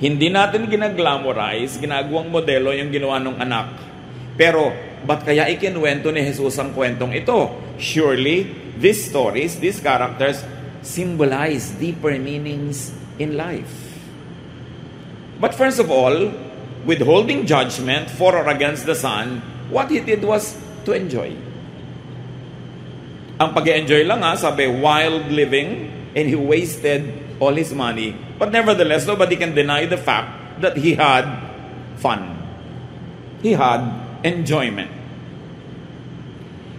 Hindi natin ginaglamorize, ginagawang modelo yung ginawa ng anak. Pero, ba't kaya ikinwento ni Jesus ang kwentong ito? Surely, these stories, these characters, symbolize deeper meanings in life. But first of all, withholding judgment for or against the son, what he did was to enjoy. Ang pag-enjoy lang sabi, wild living, and he wasted all his money. But nevertheless, nobody can deny the fact that he had fun. He had enjoyment.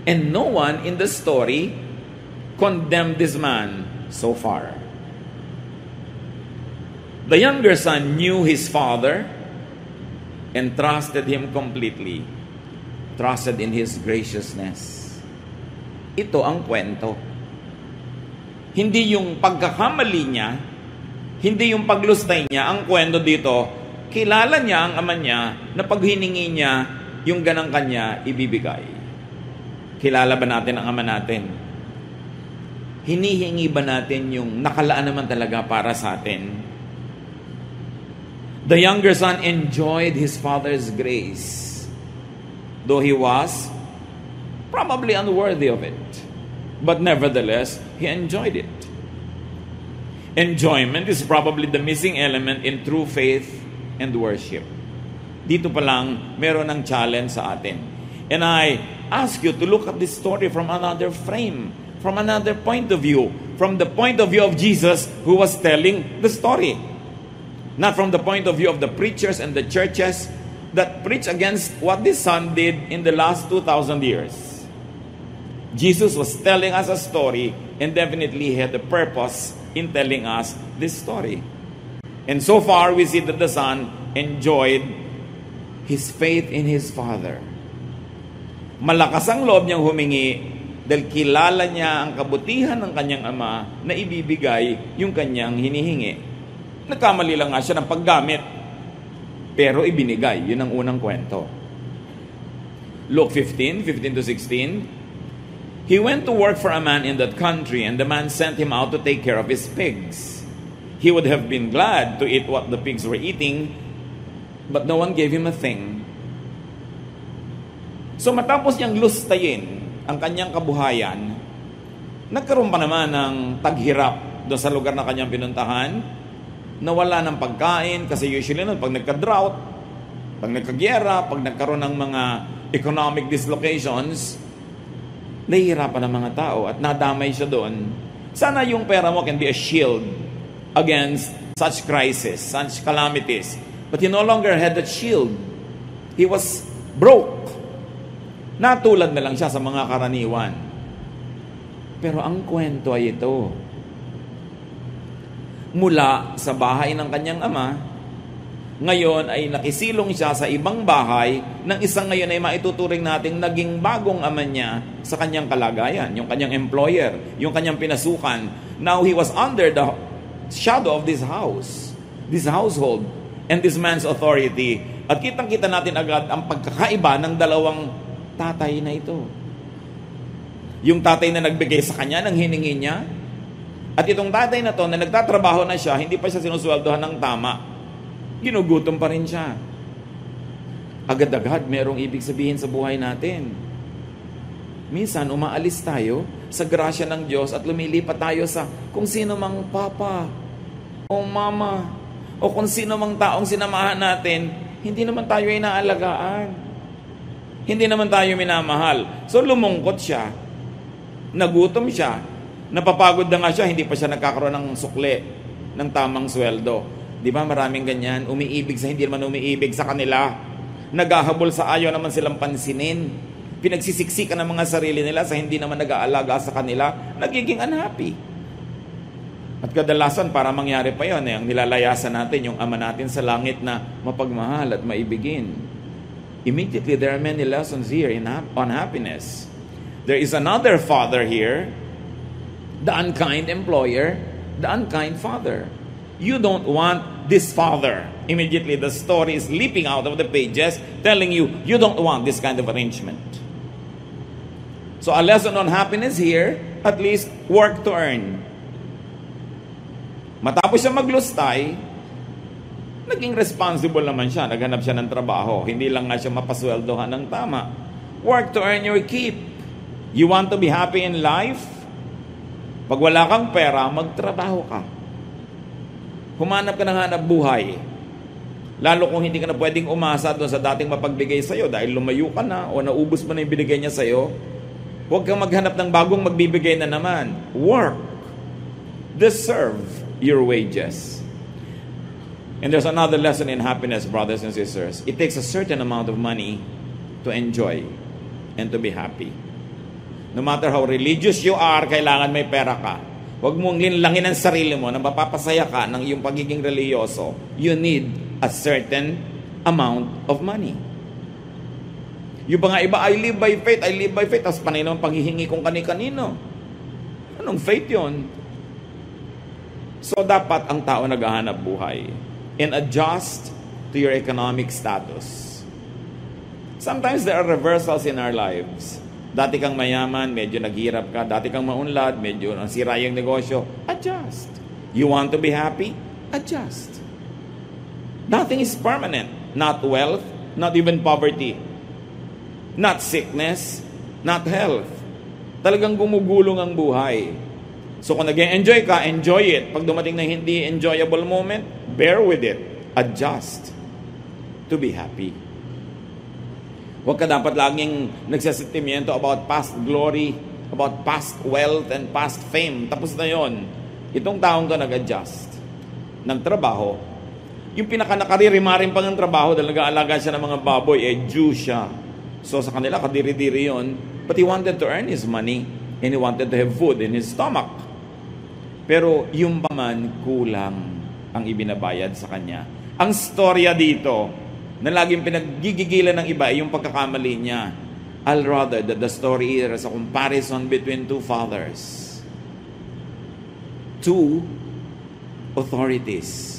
And no one in the story condemned this man so far. The younger son knew his father and trusted him completely. Trusted in his graciousness. Ito ang kwento. Hindi yung pagkakamali niya, hindi yung paglustay niya. Ang kwento dito, kilala niya ang ama niya na pag hiningi niya, yung ganang kanya ibibigay. Kilala ba natin ang ama natin? Hinihingi ba natin yung nakalaan naman talaga para sa atin? The younger son enjoyed his father's grace, though he was probably unworthy of it. But nevertheless, he enjoyed it. Enjoyment is probably the missing element in true faith and worship. Dito pa lang, meron ng challenge sa atin. And I ask you to look at this story from another frame, from another point of view, from the point of view of Jesus who was telling the story. Not from the point of view of the preachers and the churches that preach against what this son did in the last 2,000 years. Jesus was telling us a story, and definitely he had a purpose in telling us this story. And so far, we see that the son enjoyed his faith in his father. Malakas ang loob niyang humingi dahil kilala niya ang kabutihan ng kanyang ama na ibibigay yung kanyang hinihingi. Nagkamali lang nga siya ng paggamit, pero ibinigay. Yun ang unang kwento. Luke 15:15-16. He went to work for a man in that country, and the man sent him out to take care of his pigs. He would have been glad to eat what the pigs were eating, but no one gave him a thing. So matapos niyang lustayin ang kanyang kabuhayan, nagkaroon pa naman ng taghirap doon sa lugar na kanyang pinuntahan, nawala ng pagkain, kasi usually nun, pag nagka-drought, pag nagka-gyera, pag nagkaroon ng mga economic dislocations, nahihirapan ng mga tao at nadamay siya doon. Sana yung pera mo can be a shield against such crisis, such calamities. But he no longer had that shield. He was broke. Natulad na lang siya sa mga karaniwan. Pero ang kwento ay ito. Mula sa bahay ng kanyang ama, ngayon ay nakisilong siya sa ibang bahay ng isang ngayon ay maituturing nating naging bagong ama niya sa kanyang kalagayan, yung kanyang employer, yung kanyang pinasukan. Now he was under the shadow of this house, this household, and this man's authority. At kitang-kita natin agad ang pagkakaiba ng dalawang tatay na ito. Yung tatay na nagbigay sa kanya ng hiningi niya, at itong tatay na to na nagtatrabaho na siya, hindi pa siya sinusweldohan ng tama. Ginugutom pa rin siya. Agad-agad merong ibig sabihin sa buhay natin. Minsan umaalis tayo sa grasya ng Diyos at lumilipat tayo sa kung sino mang papa o mama o kung sino mang taong sinamahan natin, hindi naman tayo inaalagaan. Hindi naman tayo minamahal. So lumungkot siya, nagutom siya, napapagod na nga siya, hindi pa siya nagkakaroon ng sukle, ng tamang sweldo. Di ba maraming ganyan, umiibig sa hindi naman umiibig sa kanila. Naghahabol sa ayaw naman silang pansinin. Pinagsisiksikan ng mga sarili nila sa hindi naman nag-aalaga sa kanila, nagiging unhappy. At kadalasan para mangyari pa yun, ang nilalayasan natin yung ama natin sa langit na mapagmahal at maibigin. Immediately, there are many lessons here on happiness. There is another father here, the unkind employer, the unkind father. You don't want this father. Immediately, the story is leaping out of the pages, telling you, you don't want this kind of arrangement. So a lesson on happiness here, at least work to earn. Matapos siya maglustay, Naging responsible naman siya. Naghanap siya ng trabaho. Hindi lang nga siya mapasweldohan ng tama. Work to earn your keep. You want to be happy in life? Pag wala kang pera, magtrabaho ka. Humanap ka ng hanap buhay. Lalo kung hindi ka na pwedeng umasa doon sa dating mapagbigay sa'yo dahil lumayo ka na o naubos mo na yung binigay niya sa'yo, huwag kang maghanap ng bagong magbibigay na naman. Work. Deserve your wages. And there's another lesson in happiness, brothers and sisters. It takes a certain amount of money to enjoy and to be happy. No matter how religious you are, kailangan may pera ka. Huwag mong linlangin ang sarili mo na mapapasaya ka ng iyong pagiging religyoso. You need a certain amount of money. Yung mga iba, I live by faith, I live by faith. Tapos panay naman paghihingi kung kani-kanino. Anong faith yon? So dapat ang tao naghahanap buhay and adjust to your economic status. Sometimes there are reversals in our lives. Dati kang mayaman, medyo naghirap ka. Dati kang maunlad, medyo nasira yung negosyo. Adjust. You want to be happy? Adjust. Nothing is permanent. Not wealth, not even poverty. Not sickness, not health. Talagang gumugulong ang buhay. So kung nag-enjoy ka, enjoy it. Pag dumating na hindi enjoyable moment, bear with it. Adjust to be happy. Huwag ka dapat laging nagsasentimiento about past glory, about past wealth and past fame. Tapos na yon. Itong taong to nag-adjust ng trabaho. Yung pinaka-nakaririmarin pa ng trabaho dahil nag-aalaga siya ng mga baboy, Jew siya. So sa kanila, kadiri-diri yon. But he wanted to earn his money and he wanted to have food in his stomach. Pero yung paman, kulang ang ibinabayad sa kanya. Ang storya dito, na laging pinaggigigilan ng iba ay yung pagkakamali niya. I'll rather that the story is a comparison between two fathers. Two authorities.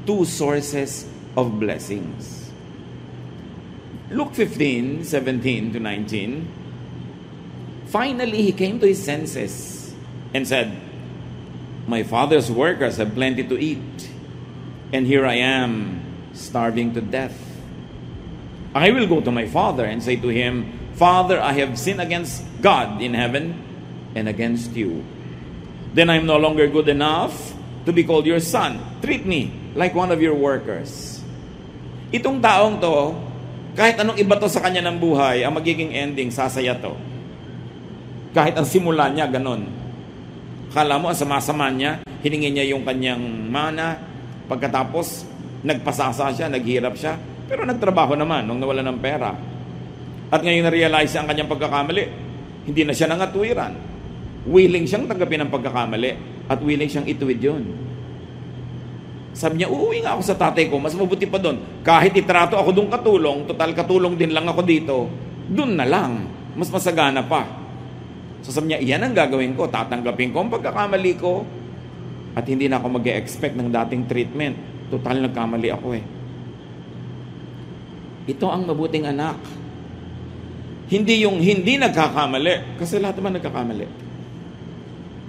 Two sources of blessings. Luke 15:17 to 19. Finally, he came to his senses and said, "My father's workers have plenty to eat, and here I am, starving to death. I will go to my father and say to him, Father, I have sinned against God in heaven and against you. Then I am no longer good enough to be called your son. Treat me like one of your workers." Itong taong to, kahit anong iba to sa kanya ng buhay, ang magiging ending, sasaya to. Kahit ang simula niya, ganun. Kala mo, ang sama-sama niya, hiningi niya yung kanyang mana, pagkatapos, nagpasasa siya, naghirap siya, pero nagtrabaho naman nung nawala ng pera. At ngayon na-realize ang kanyang pagkakamali. Hindi na siya nangatwiran. Willing siyang tanggapin ang pagkakamali at willing siyang ituwid yun. Sabi niya, uuwi nga ako sa tatay ko, mas mabuti pa doon. Kahit itrato ako doon katulong, total katulong din lang ako dito, doon na lang. Mas masagana pa. So sabi niya, iyan ang gagawin ko. Tatanggapin ko ang pagkakamali ko at hindi na ako mag-e-expect ng dating treatment. Total nagkamali ako eh. Ito ang mabuting anak. Hindi yung hindi nagkakamali. Kasi lahat naman nagkakamali.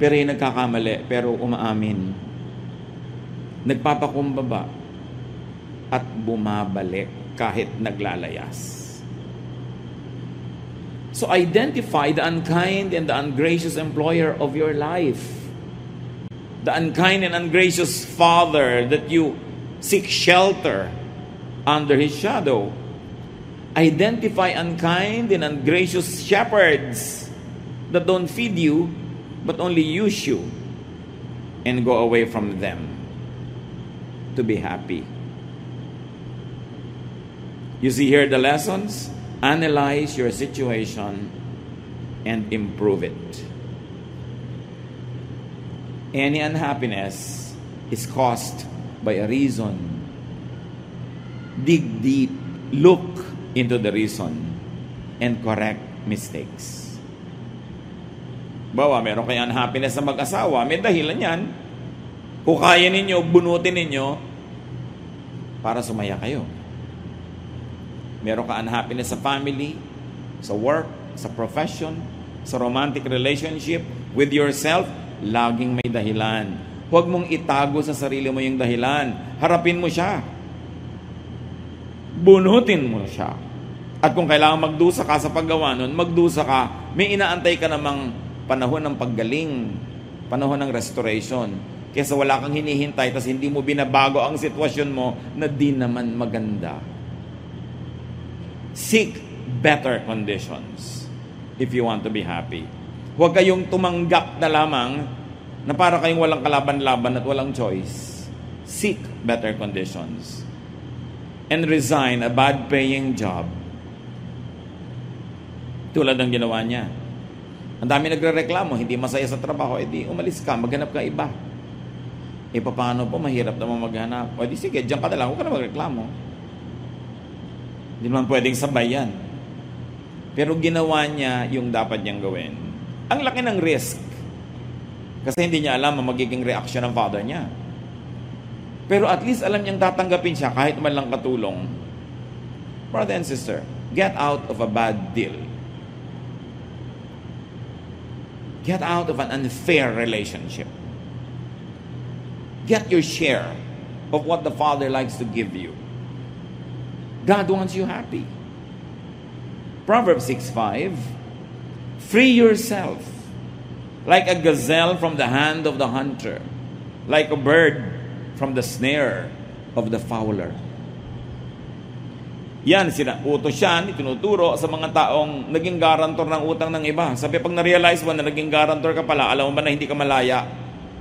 Pero yung nagkakamali, pero umaamin. Nagpapakumbaba. At bumabalik kahit naglalayas. So identify the unkind and the ungracious employer of your life. The unkind and ungracious father that you seek shelter under his shadow. Identify unkind and ungracious shepherds that don't feed you but only use you and go away from them to be happy. You see here the lessons? Analyze your situation and improve it. Any unhappiness is caused by a reason. Dig deep, look into the reason, and correct mistakes. Bawa, meron kayong unhappiness sa mag-asawa, may dahilan yan. Hukayin ninyo, bunutin ninyo, para sumaya kayo. Meron ka unhappiness sa family, sa work, sa profession, sa romantic relationship, with yourself, laging may dahilan. Huwag mong itago sa sarili mo yung dahilan. Harapin mo siya. bunutin mo siya. At kung kailangan magdusa ka sa paggawa nun, magdusa ka, may inaantay ka namang panahon ng paggaling, panahon ng restoration. Kesa wala kang hinihintay, tas hindi mo binabago ang sitwasyon mo na di naman maganda. Seek better conditions if you want to be happy. Huwag kayong tumanggap na lamang na para kayong walang kalaban-laban at walang choice. Seek better conditions. And resign a bad-paying job. Tulad ng ginawa niya. Ang dami nagre-reklamo, hindi masaya sa trabaho, edi umalis ka, maghanap ka iba. E paano po, mahirap naman maghanap. O di sige, diyan ka na lang, huwag ka na magreklamo. Hindi naman pwedeng sabay yan. Pero ginawa niya yung dapat niyang gawin. Ang laki ng risk. Kasi hindi niya alam ang magiging reaction ng father niya. Pero at least alam niyang tatanggapin siya kahit man lang katulong. Brother and sister, get out of a bad deal. Get out of an unfair relationship. Get your share of what the Father likes to give you. God wants you happy. Proverbs 6:5, free yourself like a gazelle from the hand of the hunter, like a bird from the snare of the fowler. Yan, utos yan, itinuturo sa mga taong naging garantor ng utang ng iba. Sabi, pag na-realize mo na naging garantor ka pala, alam mo ba na hindi ka malaya?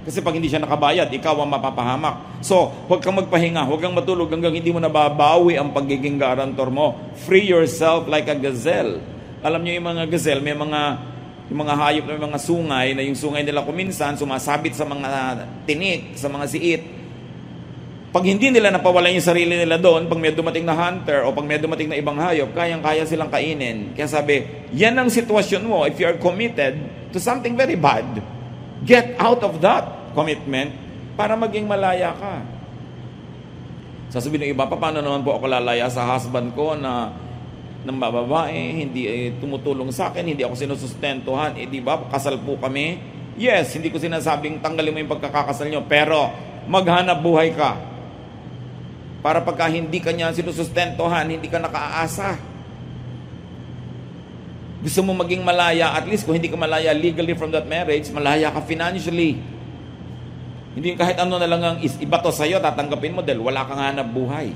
Kasi pag hindi siya nakabayad, ikaw ang mapapahamak. So, huwag kang magpahinga, huwag kang matulog hanggang hindi mo nababawi ang pagiging garantor mo. Free yourself like a gazelle. Alam niyo yung mga gazelle, yung mga hayop na mga sungay, na yung sungay nila kuminsan, sumasabit sa mga tinik, sa mga siit. Pag hindi nila napawalan yung sarili nila doon, pag may dumating na hunter o pag may dumating na ibang hayop, kayang-kaya silang kainin. Kaya sabi, yan ang sitwasyon mo if you are committed to something very bad. Get out of that commitment para maging malaya ka. Sasabihin ng iba, paano naman po ako lalaya sa husband ko na ng babae, hindi tumutulong sa akin, hindi ako sinusustentuhan, di ba, kasal po kami. Yes, hindi ko sinasabing tanggalin mo yung pagkakasal nyo, pero maghanap buhay ka. Para pagka hindi ka niya sinusustentuhan, hindi ka nakaaasa. Gusto mo maging malaya, at least kung hindi ka malaya legally from that marriage, malaya ka financially. Hindi kahit ano na lang ang ibato sa'yo, tatanggapin mo dahil wala kang hanap buhay.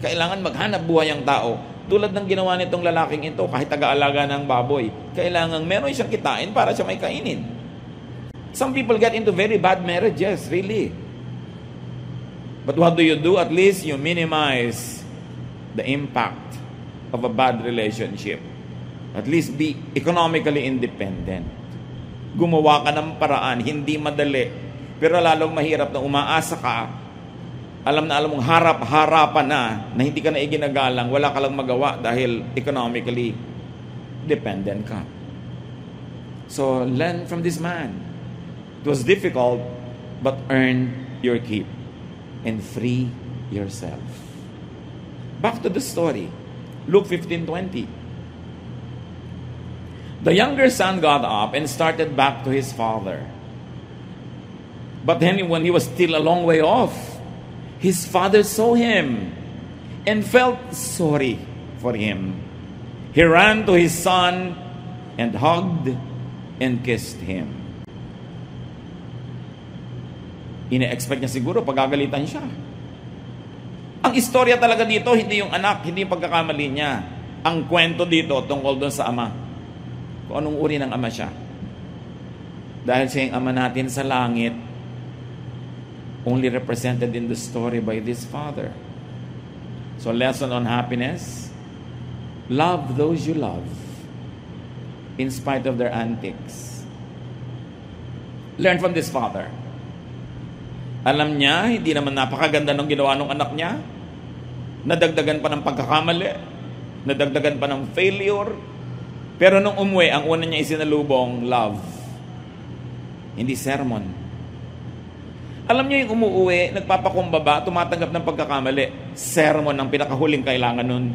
Kailangan maghanap buhay ang tao. Tulad ng ginawa nitong lalaking ito, kahit taga-alaga ng baboy, kailangan meron siyang kitain para siya may kainin. Some people get into very bad marriages, really. But what do? At least you minimize the impact of a bad relationship. At least be economically independent. Gumawa ka ng paraan, hindi madali. Pero lalong mahirap na umaasa ka, alam mong harap-harapan na hindi ka na iginagalang, wala ka lang magawa dahil economically dependent ka. So, learn from this man. It was difficult, but earn your keep and free yourself. Back to the story. Luke 15:20. The younger son got up and started back to his father. But then when he was still a long way off, his father saw him and felt sorry for him. He ran to his son and hugged and kissed him. Ine-expect niya siguro pagagalitan siya. Ang istorya talaga dito, hindi yung anak, hindi yung pagkakamali niya. Ang kwento dito tungkol doon sa ama. Kung anong uri ng ama siya. Dahil siya yung ama natin sa langit, only represented in the story by this father. So, lesson on happiness: love those you love in spite of their antics. Learn from this father. Alam niya, hindi naman napakaganda ng ginawa ng anak niya. Nadagdagan pa ng pagkakamali. Nadagdagan pa ng failure. Pero nung umuwi, ang una niya isinalubong, love. Hindi sermon. Alam niyo yung umuwi, nagpapakumbaba, tumatanggap ng pagkakamali. Sermon ang pinakahuling kailangan nun.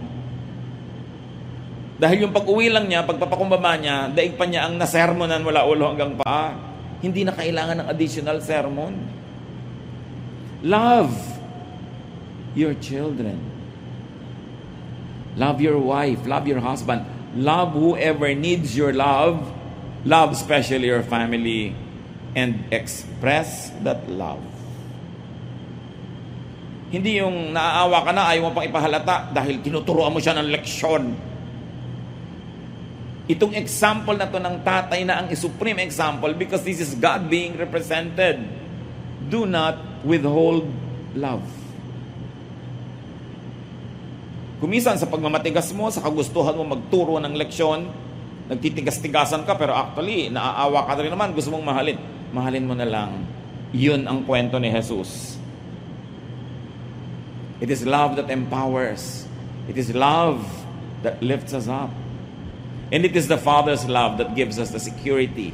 Dahil yung pag-uwi lang niya, pagpapakumbaba niya, daig pa niya ang nasermonan mula ulo hanggang paa. Hindi na kailangan ng additional sermon. Love your children. Love your wife. Love your husband. Love whoever needs your love. Love especially your family. And express that love. Hindi yung naaawa ka na, ayaw mo pang ipahalata dahil tinuturuan mo siya ng leksyon. Itong example na to ng tatay na ang supreme example because this is God being represented. Do not withhold love. Kumisan sa pagmamatigas mo, sa kagustuhan mo magturo ng leksyon, nagtitigas-tigasan ka pero actually, naaawa ka rin naman, gusto mong mahalin. Mahalin mo na lang. Yun ang kwento ni Jesus. It is love that empowers. It is love that lifts us up. And it is the Father's love that gives us the security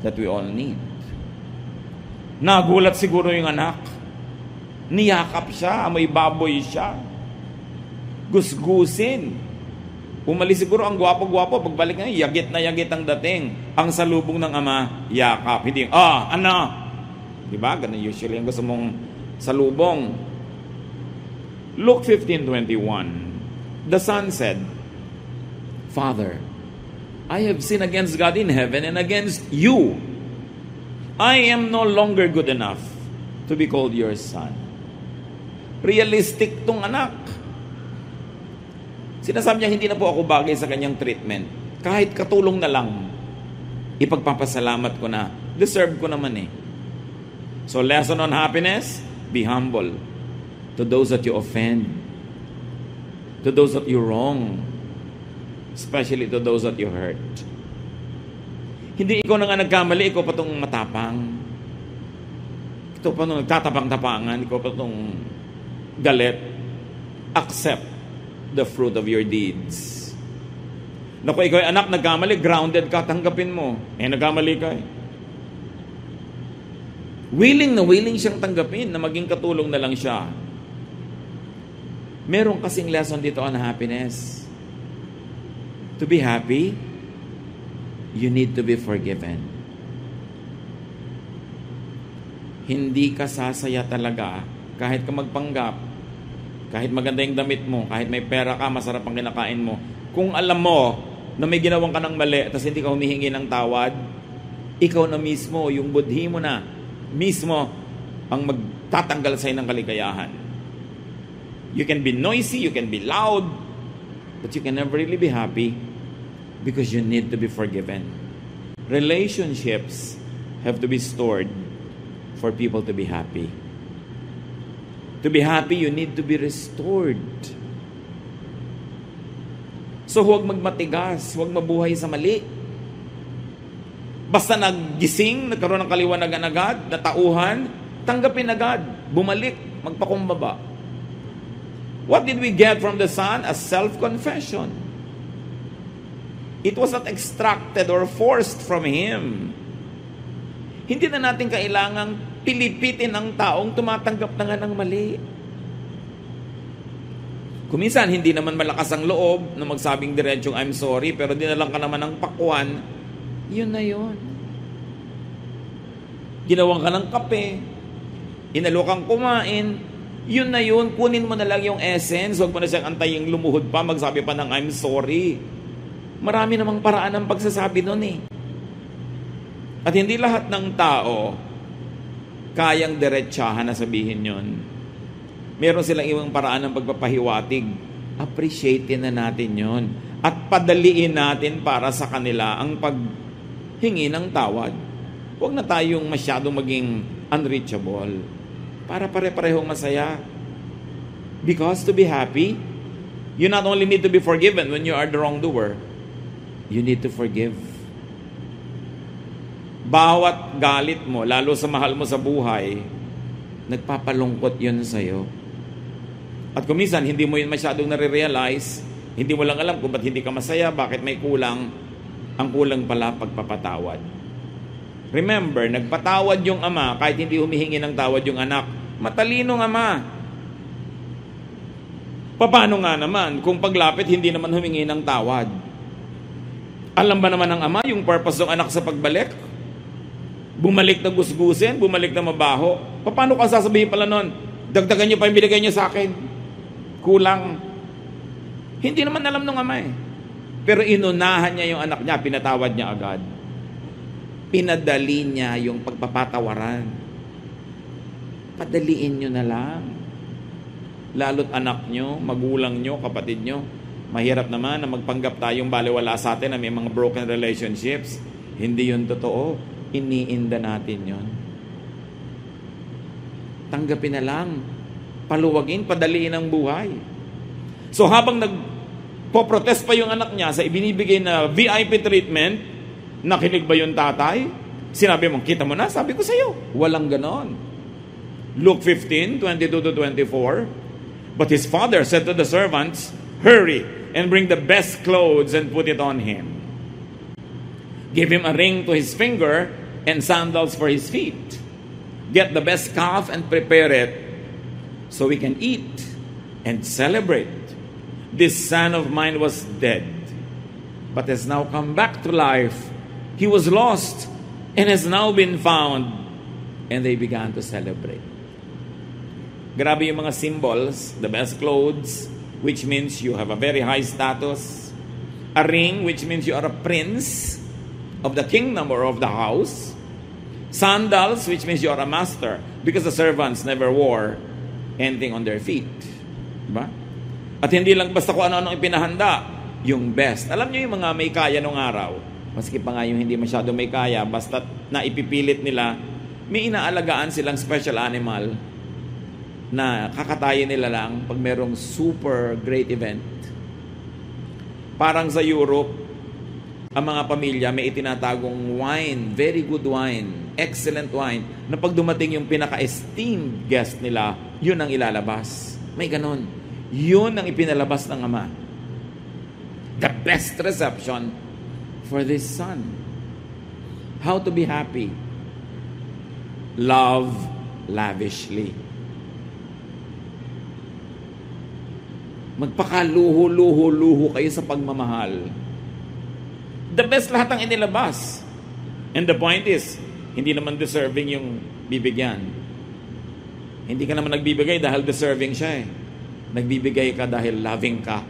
that we all need. Nagulat siguro yung anak. Niyakap siya, amoy baboy siya. Gusgusin. Umalis siguro ang gwapo-gwapo. Pagbalik niya, yagit na yagit ang dating. Ang salubong ng ama, yakap. Hindi, ano? Diba? Ganun usually ang gusto mong salubong. Luke 15:21. The son said, Father, I have sinned against God in heaven and against you. I am no longer good enough to be called your son. Realistic tong anak. Sinasabi niya, hindi na po ako bagay sa kanyang treatment. Kahit katulong na lang, ipagpapasalamat ko na. Deserve ko naman eh. So lesson on happiness, be humble. To those that you offend, to those that you wrong, especially to those that you hurt. Hindi ikaw na nga nagkamali, ikaw pa itong matapang. Ito pa itong nagtatapang-tapangan, ikaw pa itong galit. Accept the fruit of your deeds. Naku, ikaw ay anak, nagkamali, grounded ka, tanggapin mo. Nagkamali ka eh. Willing na willing siyang tanggapin na maging katulong na lang siya. Meron kasing lesson dito on happiness. To be happy, you need to be forgiven. Hindi ka sasaya talaga kahit ka magpanggap, kahit maganda yung damit mo, kahit may pera ka, masarap ang kinakain mo. Kung alam mo na may ginawang ka ng mali tapos hindi ka humihingi ng tawad, ikaw na mismo, yung budhi mo na mismo ang magtatanggal sa'yo ng kaligayahan. You can be noisy, you can be loud, but you can never really be happy because you need to be forgiven. Relationships have to be stored for people to be happy. To be happy, you need to be restored. So huwag magmatigas, huwag mabuhay sa mali. Basta naggising, nagkaroon ng kaliwanagan agad, natauhan, tanggapin agad, bumalik, magpakumbaba. What did we get from the Son? A self-confession. It was not extracted or forced from Him. Hindi na natin kailangang pilipitin ang taong tumatanggap na nga ng mali. Kuminsan, hindi naman malakas ang loob na magsabing diretsong I'm sorry, pero dinalang ka naman ng pakwan, yun na yun. Ginawang ka ng kape, inalo kang kumain, yun na yun, kunin mo na lang yung essence, huwag mo na siyang antaying lumuhod pa, magsabi pa ng I'm sorry. Marami namang paraan ng pagsasabi nun eh. At hindi lahat ng tao kayang diretsahan na sabihin yun. Meron silang ibang paraan ng pagpapahiwatig. Appreciatein na natin yun. At padaliin natin para sa kanila ang paghingi ng tawad. Huwag na tayong masyadong maging unreachable. Para pare-parehong masaya. Because to be happy, you not only need to be forgiven when you are the wrongdoer, you need to forgive. Bawat galit mo, lalo sa mahal mo sa buhay, nagpapalungkot yun sa'yo. At kuminsan, hindi mo yun masyadong nare-realize, hindi mo lang alam kung ba't hindi ka masaya, bakit may kulang. Ang kulang pala pagpapatawad. Remember, nagpatawad yung ama kahit hindi humihingi ng tawad yung anak. Matalinong ama. Paano nga naman kung paglapit hindi naman humingi ng tawad? Alam ba naman ng ama yung purpose ng anak sa pagbalik? Bumalik na gusgusin, bumalik na mabaho. Paano ka sasabihin pala nun? Dagdagan niyo pa yung binigay niyo sa akin. Kulang. Hindi naman alam ng ama eh. Pero inunahan niya yung anak niya, pinatawad niya agad. Pinadali niya yung pagpapatawaran. Padaliin nyo na lang. Lalo't anak nyo, magulang nyo, kapatid nyo. Mahirap naman na magpanggap tayong baliwala sa atin na may mga broken relationships. Hindi yun totoo. Iniinda natin yun. Tanggapin na lang. Paluwagin, padaliin ang buhay. So habang nagpo-protest pa yung anak niya sa ibinibigay na VIP treatment, nakinig ba yung tatay? Sinabi mo, kita mo na, sabi ko sa iyo. Walang ganon. Luke 15:22-24. But his father said to the servants, hurry and bring the best clothes and put it on him. Give him a ring to his finger and sandals for his feet. Get the best calf and prepare it so we can eat and celebrate. This son of mine was dead, but has now come back to life. He was lost and has now been found. And they began to celebrate. Grabe yung mga symbols. The best clothes, which means you have a very high status. A ring, which means you are a prince of the kingdom or of the house. Sandals, which means you are a master, because the servants never wore anything on their feet. Diba? At hindi lang basta kung ano-ano ipinahanda, yung best. Alam niyo yung mga may kaya nung araw, maski pa nga yung hindi masyado may kaya, basta na ipipilit nila, may inaalagaan silang special animal na kakatayin nila lang pag merong super great event. Parang sa Europe, ang mga pamilya may itinatagong wine, very good wine, excellent wine, na pag dumating yung pinaka-esteemed guest nila, yun ang ilalabas. May ganon. Yun ang ipinalabas ng ama. The best reception for this son. How to be happy? Love lavishly. Magpakaluho-luho-luho kayo sa pagmamahal. The best lahat ang inilabas. And the point is, hindi naman deserving yung bibigyan. Hindi ka naman nagbibigay dahil deserving siya eh. Nagbibigay ka dahil loving ka.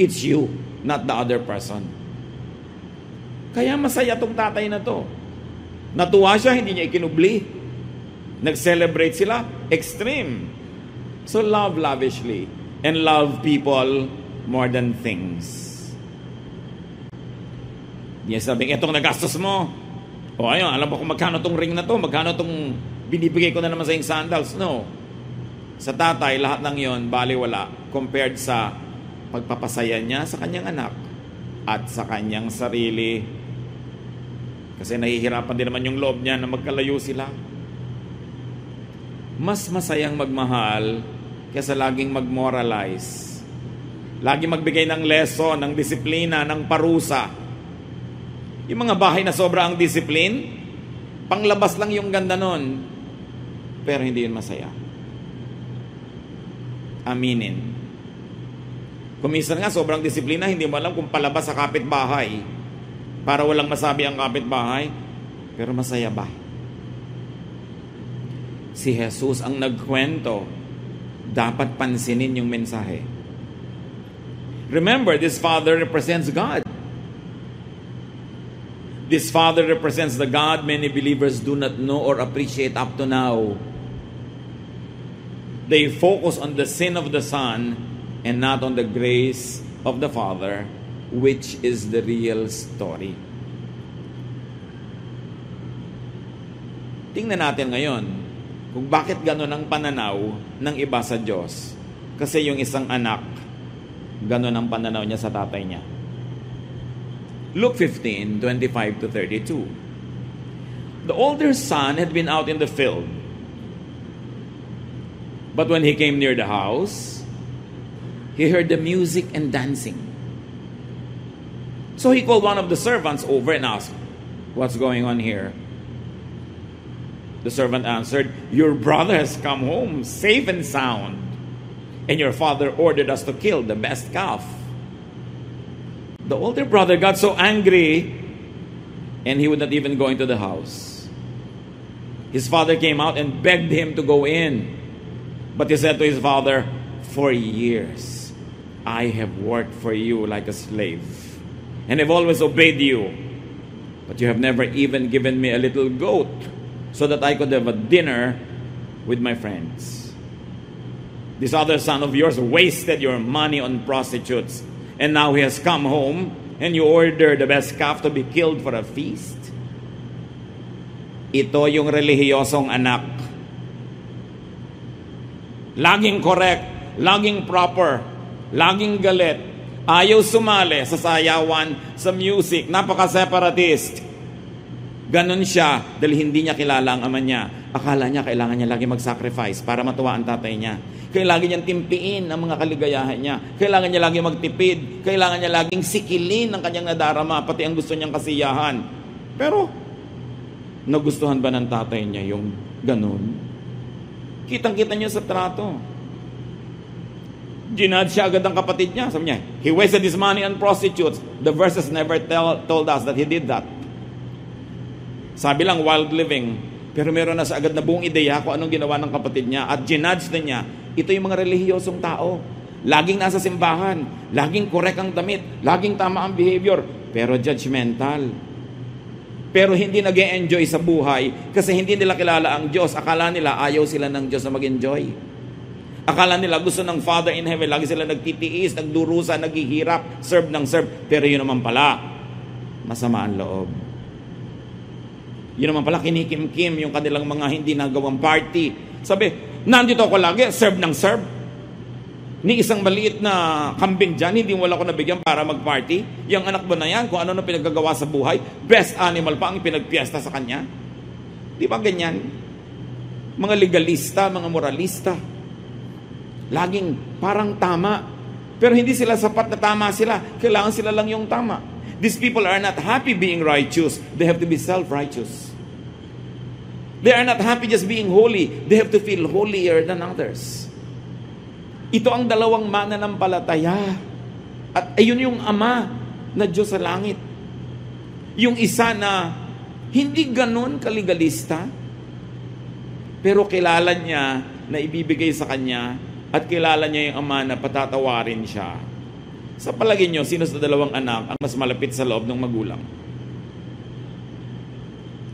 It's you, not the other person. Kaya masaya tong tatay na to. Natuwa siya, hindi niya ikinubli. Nag-celebrate sila, extreme. So love lavishly and love people more than things. Hindi niya sabing, etong nagastos mo. O ayun, alam mo kung magkano tong ring na to, magkano tong binibigay ko na naman sa yung sandals. No. Sa tatay, lahat ng yon baliwala compared sa pagpapasaya niya sa kanyang anak at sa kanyang sarili. Kasi nahihirapan din naman yung loob niya na magkalayo sila. Mas masayang magmahal kaysa laging magmoralize. Laging magbigay ng lesson, ng disiplina, ng parusa. Yung mga bahay na sobra ang discipline, panglabas lang yung ganda nun, pero hindi yun masaya. Aminin. Kung minsan nga sobrang disiplina, hindi mo alam kung palabas sa kapitbahay para walang masabi ang kapitbahay, pero masaya ba? Si Jesus ang nagkwento, dapat pansinin yung mensahe. Remember, this father represents God. This father represents the God many believers do not know or appreciate up to now. They focus on the sin of the son and not on the grace of the Father, which is the real story. Tingnan natin ngayon kung bakit gano'n ang pananaw ng iba sa Diyos. Kasi yung isang anak, gano'n ang pananaw niya sa tatay niya. Luke 15:25-32. The older son had been out in the field. But when he came near the house, he heard the music and dancing. So he called one of the servants over and asked, "What's going on here?" The servant answered, "Your brother has come home safe and sound, and your father ordered us to kill the best calf." The older brother got so angry, and he would not even go into the house. His father came out and begged him to go in. But he said to his father, "For years I have worked for you like a slave, and have always obeyed you. But you have never even given me a little goat so that I could have a dinner with my friends. This other son of yours wasted your money on prostitutes, and now he has come home, and you order the best calf to be killed for a feast. Ito yung relihiyosong anak. Laging correct, laging proper, laging galit, ayaw sumali sa sayawan, sa music, napaka-separatist. Ganon siya dahil hindi niya kilala ang ama niya. Akala niya kailangan niya lagi mag-sacrifice para matuwa ang tatay niya. Kailangan niyang timpiin ang mga kaligayahan niya. Kailangan niya lagi magtipid. Kailangan niya laging sikilin ang kanyang nadarama, pati ang gusto niyang kasiyahan. Pero, nagustuhan ba ng tatay niya yung ganon? Kitang-kita niyo sa trato. Ginad siya agad ang kapatid niya. Sabi niya, he wasted his money on prostitutes. The verses never told us that he did that. Sabi lang, wild living. Pero meron na sa agad na buong ideya kung anong ginawa ng kapatid niya. At ginudge na niya, ito yung mga relihiyosong tao. Laging nasa simbahan. Laging correct ang damit. Laging tama ang behavior. Pero judgmental. Pero hindi nag-e-enjoy sa buhay kasi hindi nila kilala ang Diyos. Akala nila ayaw sila ng Diyos na mag-enjoy. Akala nila gusto ng Father in Heaven. Lagi sila nagtitiis, nagdurusa, naghihirap, serve ng serve. Pero yun naman pala, masama ang loob. Yun naman pala, kinikim-kim yung kanilang mga hindi nagawang party. Sabi, nandito ako lagi, serve ng serve. Ni isang maliit na kambing dyan, hindi wala ko nabigyan para mag-party. Yung anak mo na yan, kung ano na pinagagawa sa buhay, best animal pa ang pinagpiesta sa kanya. Di ba ganyan? Mga legalista, mga moralista. Laging parang tama. Pero hindi sila sapat na tama sila. Kailangan sila lang yung tama. These people are not happy being righteous. They have to be self-righteous. They are not happy just being holy. They have to feel holier than others. Ito ang dalawang mananampalataya. At ayun yung Ama na Diyos sa langit. Yung isa na hindi ganun kaligalista, pero kilala niya na ibibigay sa kanya at kilala niya yung Ama na patatawarin siya. Sa palagay niyo, sino sa dalawang anak ang mas malapit sa loob ng magulang?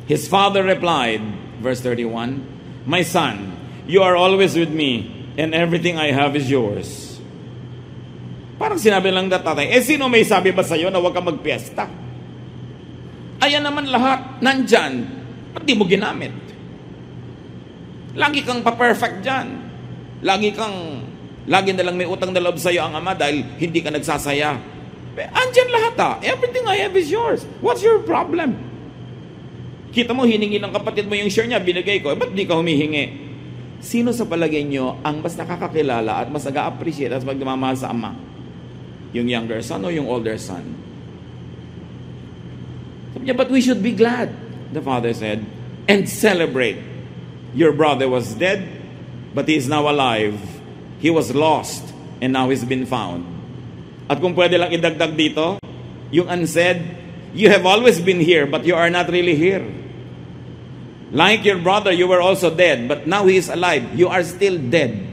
His father replied, verse 31, "My son, you are always with me, and everything I have is yours." Parang sinabi lang na tatay, sino may sabi ba sa'yo na huwag kang magpiesta? Ayan naman lahat, nandyan. Ba't di mo ginamit? Lagi kang pa-perfect dyan. Lagi na lang may utang na loob sa'yo ang Ama dahil hindi ka nagsasaya. Andyan lahat Everything I have is yours. What's your problem? Kita mo, hiningi ng kapatid mo yung share niya, binigay ko. Ba't di ka humihingi? Sino sa palagay nyo ang mas nakakakilala at mas nag-a-appreciate at magmamahal sa Ama? Yung younger son o yung older son? Sabi niya, but we should be glad, the father said, and celebrate. Your brother was dead, but he is now alive. He was lost, and now he's been found. At kung pwede lang idagdag dito, yung unsaid, you have always been here, but you are not really here. Like your brother, you were also dead, but now he is alive. You are still dead.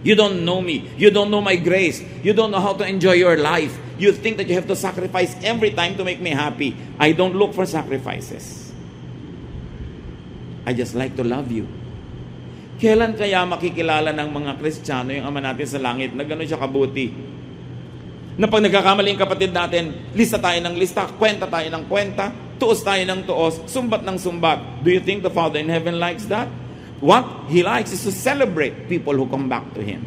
You don't know me. You don't know my grace. You don't know how to enjoy your life. You think that you have to sacrifice every time to make me happy. I don't look for sacrifices. I just like to love you. Kailan kaya makikilala ng mga Kristiyano yung Ama natin sa langit na gano'n siya kabuti? Na pag nagkakamali yung kapatid natin, lista tayo ng lista, kwenta tayo ng kwenta, tuos tayo ng tuos, sumbat ng sumbat. Do you think the Father in heaven likes that? What He likes is to celebrate people who come back to Him.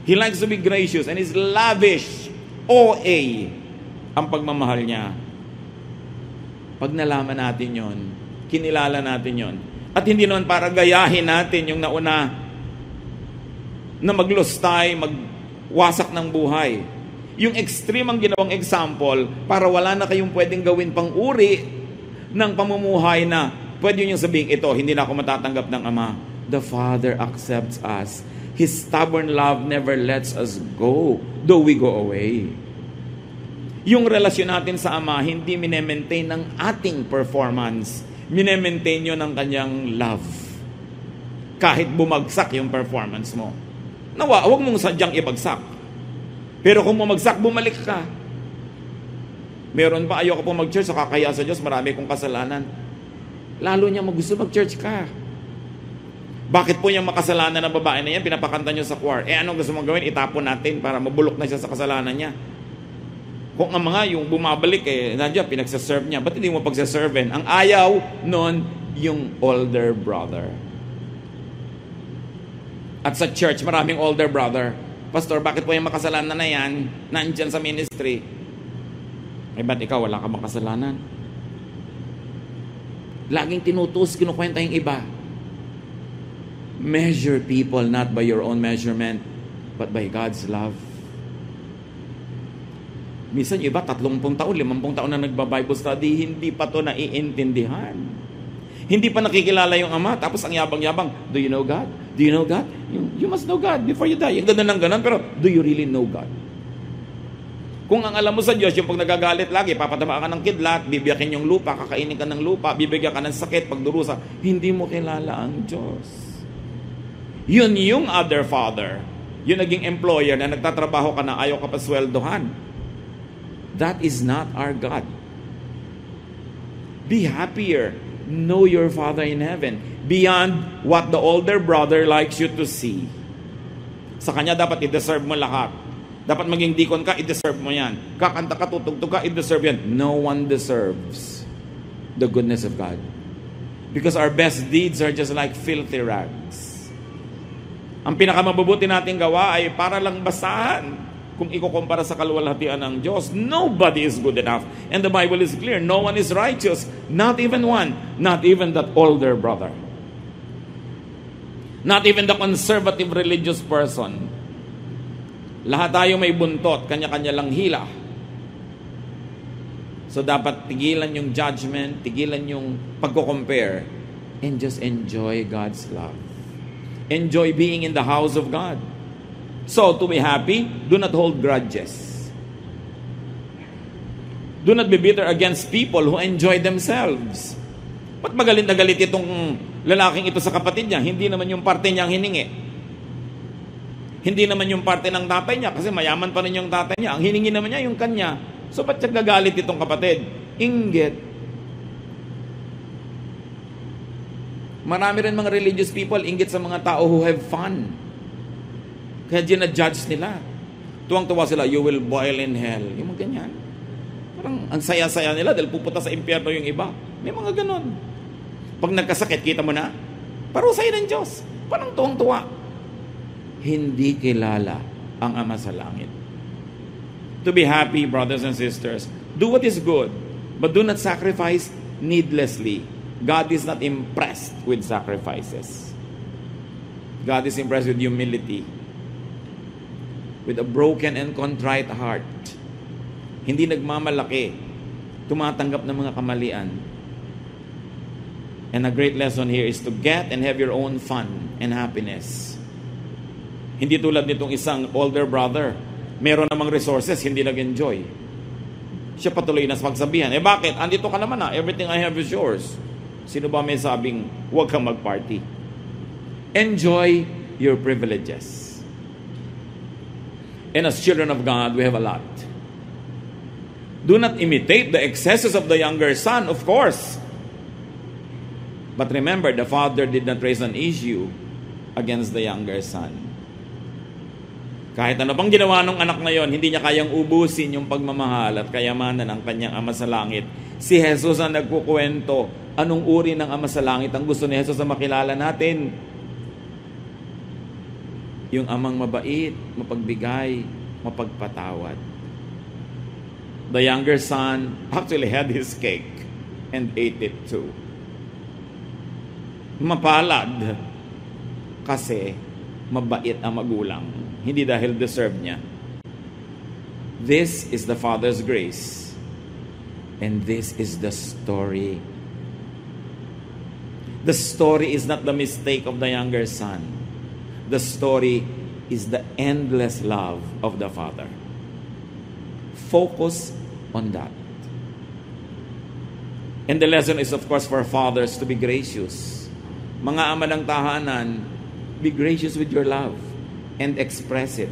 He likes to be gracious and is lavish, OA, ang pagmamahal niya. Pag nalaman natin yon, kinilala natin yon, at hindi naman para gayahin natin yung nauna na maglustay, magwasak ng buhay. Yung extreme ang ginawang example para wala na kayong pwedeng gawin pang uri ng pamumuhay na pwede nyo sabihin, ito, hindi na ako matatanggap ng Ama. The Father accepts us. His stubborn love never lets us go, though we go away. Yung relasyon natin sa Ama, hindi minemaintain ng ating performance. Minemaintain nyo ng kanyang love. Kahit bumagsak yung performance mo. Nawa, huwag mong sadyang ibagsak. Pero kung bumagsak, bumalik ka. Meron pa, ayoko po mag-church, so kakaya sa Diyos, marami kong kasalanan. Lalo niya gusto mag-church ka. Bakit po yung makasalanan ng babae na yan, pinapakanta nyo sa choir? Anong gusto mong gawin? Itapon natin para mabulok na siya sa kasalanan niya. Kung ang mga yung bumabalik, nandiyan, pinagsaserve niya. Ba't hindi mo pagsaserven? Ang ayaw nun, yung older brother. At sa church, maraming older brother. Pastor, bakit po yung makasalanan na yan, nandyan sa ministry? Ba't ikaw, wala ka makasalanan? Laging tinutus, kinukwenta yung iba. Measure people not by your own measurement, but by God's love. Minsan yung iba, 30 taon, 50 taon na nagba-Bible study, hindi pa to naiintindihan. Hindi pa nakikilala yung Ama, tapos ang yabang-yabang, do you know God? Do you know God? You must know God before you die. Yung ganun ng ganun, pero do you really know God? Kung ang alam mo sa Diyos, yung pag nagagalit lagi, papatama ka ng kidlat, bibiyakin yung lupa, kakainin ka ng lupa, bibigyan ka ng sakit, pagdurusa, hindi mo kilala ang Diyos. Yun yung other father. Yung naging employer na nagtatrabaho ka na ayaw ka pa sweldohan. That is not our God. Be happier. Know your Father in heaven. Beyond what the older brother likes you to see. Sa kanya dapat i-deserve mo lahat. Dapat maging deacon ka, i-deserve mo yan. Kakanta ka, tutugtog ka, i-deserve yan. No one deserves the goodness of God. Because our best deeds are just like filthy rags. Ang pinakamabubuti nating gawa ay para lang basahan. Kung ikukumpara sa kaluwalhatian ng Diyos, nobody is good enough. And the Bible is clear, no one is righteous. Not even one. Not even that older brother. Not even the conservative religious person. Lahat tayo may buntot, kanya-kanya lang hila. So dapat tigilan yung judgment, tigilan yung pagko-compare, and just enjoy God's love. Enjoy being in the house of God. So, to be happy, do not hold grudges. Do not be bitter against people who enjoy themselves. Ba't magalit na galit itong lalaking ito sa kapatid niya? Hindi naman yung parte niya ang hiningi. Hindi naman yung parte ng tatay niya kasi mayaman pa rin yung tatay niya. Ang hiningi naman niya yung kanya. So, ba't nagagalit itong kapatid? Inggit. Marami rin mga religious people inggit sa mga tao who have fun. Kaya ginadjudge nila. Tuwang-tuwa sila, you will boil in hell. Yung mga ganyan. Parang ang saya-saya nila dahil pupunta sa impyerno yung iba. May mga ganon. Pag nagkasakit, kita mo na, parusay ng Diyos. Parang tuwang-tuwa. Hindi kilala ang Ama sa langit. To be happy, brothers and sisters, do what is good, but do not sacrifice needlessly. God is not impressed with sacrifices. God is impressed with humility. With a broken and contrite heart. Hindi nagmamalaki. Tumatanggap ng mga kamalian. And a great lesson here is to get and have your own fun and happiness. Hindi tulad nitong isang older brother. Meron namang resources, hindi nag-enjoy. Siya patuloy na sa pagsabihan. Bakit? Andito ka naman everything I have is yours. Sino ba may sabing, huwag kang mag-party? Enjoy your privileges. And as children of God, we have a lot. Do not imitate the excesses of the younger son, of course. But remember, the father did not raise an issue against the younger son. Kahit ano pang ginawa ng anak na yon, hindi niya kayang ubusin yung pagmamahal at kayamanan ng kanyang Ama sa Langit. Si Jesus ang nagkukwento, anong uri ng Ama sa Langit ang gusto ni Jesus na makilala natin? Yung amang mabait, mapagbigay, mapagpatawad. The younger son actually had his cake and ate it too. Mapalad kasi mabait ang magulang. Hindi dahil deserve niya. This is the Father's grace. And this is the story. The story is not the mistake of the younger son. The story is the endless love of the Father. Focus on that. And the lesson is, of course, for fathers to be gracious. Mga ama ng tahanan, be gracious with your love and express it.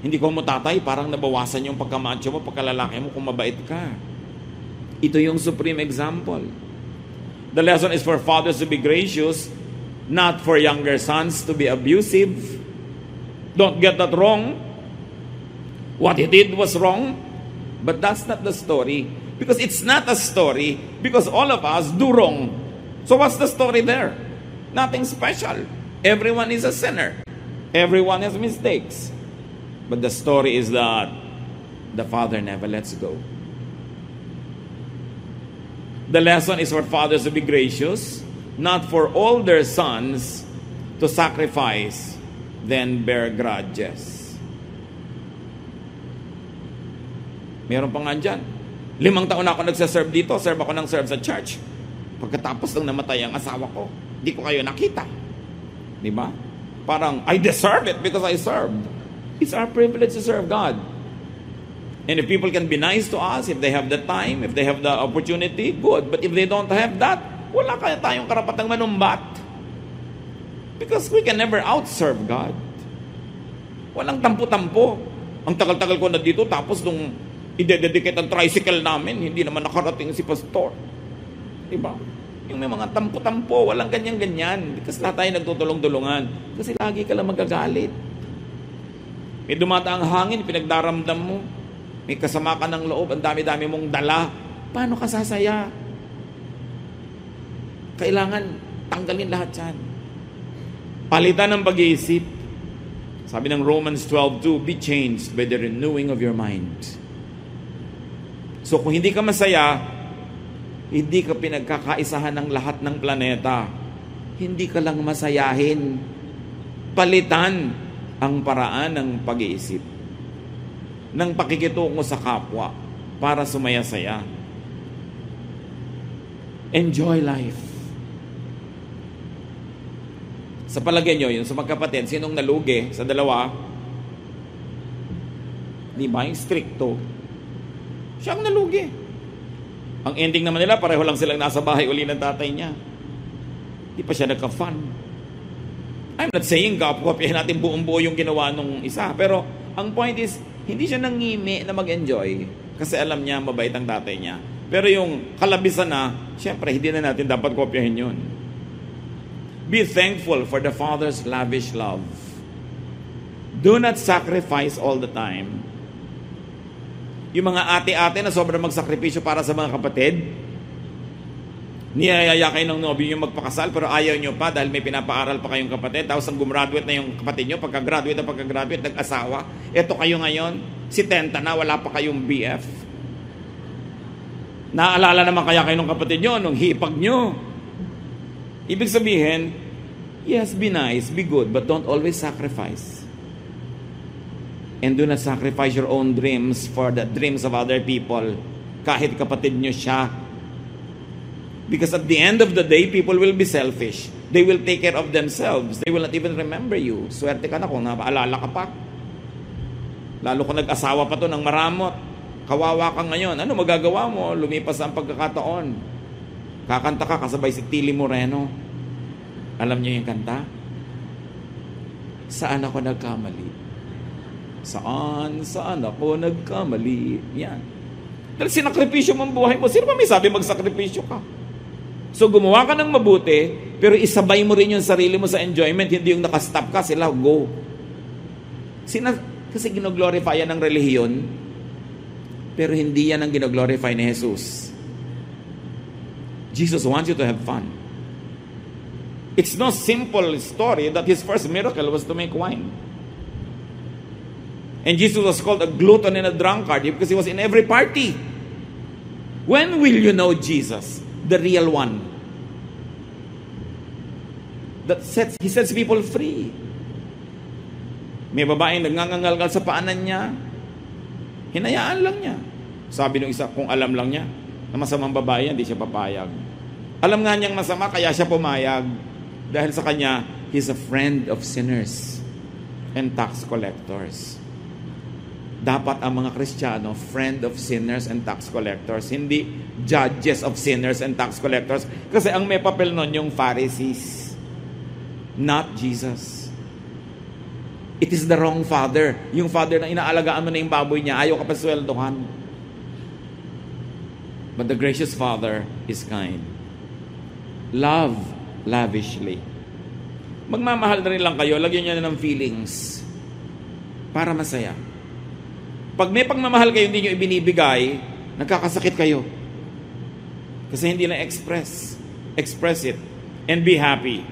Hindi ko mo tatay, parang nabawasan yung pagkamacho mo, pagkalalaki mo kung mabait ka. Ito yung supreme example. The lesson is for fathers to be gracious, not for younger sons to be abusive. Don't get that wrong. What he did was wrong, but that's not the story. Because it's not a story, because all of us do wrong. So what's the story there? Nothing special. Everyone is a sinner. Everyone has mistakes. But the story is that the Father never lets go. The lesson is for fathers to be gracious, not for older sons to sacrifice, then bear grudges. Meron pa nga dyan. 5 taon na ako nagsaserve dito. Serve ako ng serve sa church. Pagkatapos lang namatay ang asawa ko, di ko kayo nakita. Di ba? Parang, I deserve it because I served. It's our privilege to serve God. And if people can be nice to us, if they have the time, if they have the opportunity, good. But if they don't have that, wala kaya tayong karapatang manumbat. Because we can never outserve God. Walang tampo-tampo. Ang tagal-tagal ko na dito, tapos nung i-dedicate ang tricycle namin, hindi naman nakarating si pastor. Diba? Yung may mga tampo-tampo, walang ganyan-ganyan. Kasi lahat tayo nagtutulong-tulungan. Kasi lagi ka lang magagalit. May dumataang hangin, pinagdaramdam mo. May kasama ka ng loob, ang dami-dami mong dala. Paano ka sasaya? Kailangan tanggalin lahat yan. Palitan ng pag-iisip. Sabi ng Romans 12:2, be changed by the renewing of your mind. So kung hindi ka masaya, hindi ka pinagkakaisahan ng lahat ng planeta. Hindi ka lang masayahin. Palitan ang paraan ng pag-iisip, ng pakikitungo sa kapwa para sumaya-saya. Enjoy life. Sa palagay nyo, yung sa magkapatid, sinong nalugi sa dalawa? Di ba? Yung stricto. Siya ang nalugi. Ang ending naman nila, pareho lang silang nasa bahay uli ng tatay niya. Di pa siya nagka-fun. I'm not saying kopyahin natin buong-buo yung ginawa nung isa. Pero ang point is, hindi siya nangimi na mag-enjoy kasi alam niya mabait ang tatay niya. Pero yung kalabisan na, syempre, hindi na natin dapat kopyahin yun. Be thankful for the Father's lavish love. Do not sacrifice all the time. Yung mga ate-ate na sobrang magsakripisyo para sa mga kapatid, niyayaya kayo ng nobyo yung magpakasal pero ayaw nyo pa dahil may pinapaaral pa kayong kapatid. Tapos ang gumraduate na yung kapatid nyo, pagka-graduate nag-asawa. Eto kayo ngayon, si Tenta na, wala pa kayong BF. Naalala naman kaya kayo ng kapatid nyo nung hipag nyo. Ibig sabihin, yes, be nice, be good, but don't always sacrifice. And do not sacrifice your own dreams for the dreams of other people. Kahit kapatid nyo siya. Because at the end of the day, people will be selfish. They will take care of themselves. They will not even remember you. Swerte ka na kung napaalala ka pa. Lalo kung nag-asawa pa to ng maramot. Kawawa ka ngayon. Ano magagawa mo? Lumipas ang pagkakataon. Kakanta ka kasabay si Tilly Moreno. Alam niyo yung kanta? Saan ako nagkamali? Saan ako nagkamali? Yan. Dahil sinakripisyo mo ang buhay mo. Sino ba may sabi magsakripisyo ka? So gumawa ka ng mabuti, pero isabay mo rin yung sarili mo sa enjoyment, hindi yung nakastop ka, sila go. Kasi ginoglorify yan ng relihiyon, pero hindi yan ang ginoglorify ni Jesus. Jesus wants you to have fun. It's no simple story that his first miracle was to make wine. And Jesus was called a glutton and a drunkard because he was in every party. When will you know Jesus? The real one. He sets people free. May babaeng nagngangalgal sa paanan niya. Hinayaan lang niya. Sabi ng isa, kung alam lang niya na masamang babae, hindi siya papayag. Alam nga niyang masama, kaya siya pumayag. Dahil sa kanya, he's a friend of sinners and tax collectors. Dapat ang mga Kristiyano, friend of sinners and tax collectors, hindi judges of sinners and tax collectors. Kasi ang may papel nun yung Pharisees, not Jesus. It is the wrong father. Yung father na inaalagaan mo na yung baboy niya, ayaw ka pa sweldohan. But the gracious Father is kind. Love lavishly. Magmamahal na rin lang kayo, lagyan niyo na ng feelings para masaya. Pag may pagmamahal kayo, hindi nyo ibinibigay, nagkakasakit kayo. Kasi hindi na express. Express it and be happy.